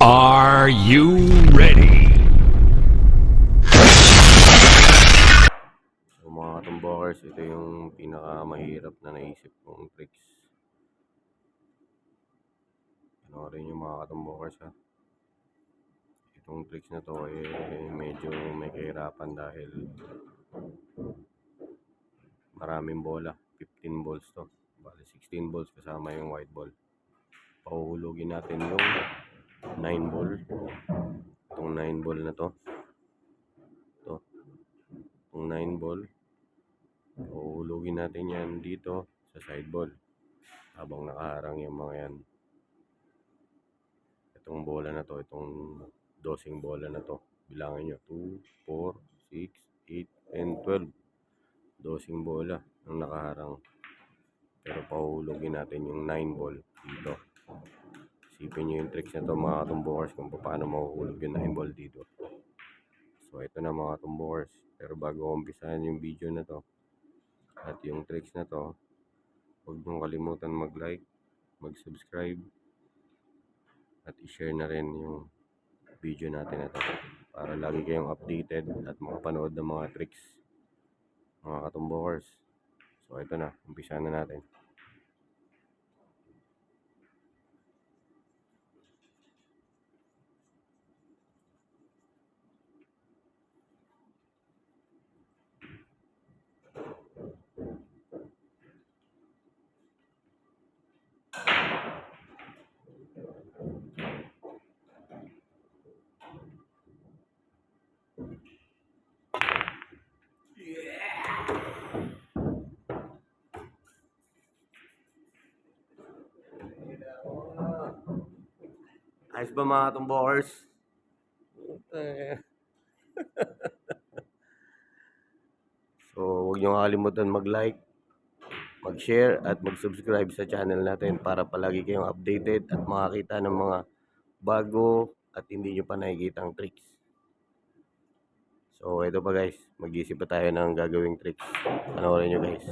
Are you ready? So mga katumbokers, ito yung pinakamahirap na naisip kong tricks. Panoorin nyo mga katumbokers ha. Itong tricks na to medyo may kahirapan dahil maraming bola. 15 balls to. Bali 16 balls kasama yung white ball. Pahuhulugin natin yung 9 ball. Itong 9 ball na to. Ito. Itong 9 ball. Pahuhulugin natin yan dito sa side ball. Habang nakaharang yung mga yan. Itong bola na to, itong dosing bola na to, bilangin nyo 2, 4, 6, 8, and 12 dosing bola ang nakaharang, pero pahuhulugin natin yung 9 ball dito. Isipin nyo yung tricks na to mga katumbokers kung paano mahuhulog yung 9 ball dito. So ito na mga katumbokers, pero bago umpisahan yung video na to at yung tricks na to, huwag nyo kalimutan mag like, mag subscribe at i-share na rin yung video natin na to para lagi kayong updated at makapanood ng mga tricks mga katumbokers. So ito na, umpisa na natin. Ayos ba mga katumbokers? So huwag nyo kakalimutan mag-like, mag-share at mag-subscribe sa channel natin para palagi kayong updated at makakita ng mga bago at hindi nyo pa nakikitang tricks. So ito pa guys, mag-isip pa tayo ng gagawing tricks. Panoorin nyo guys.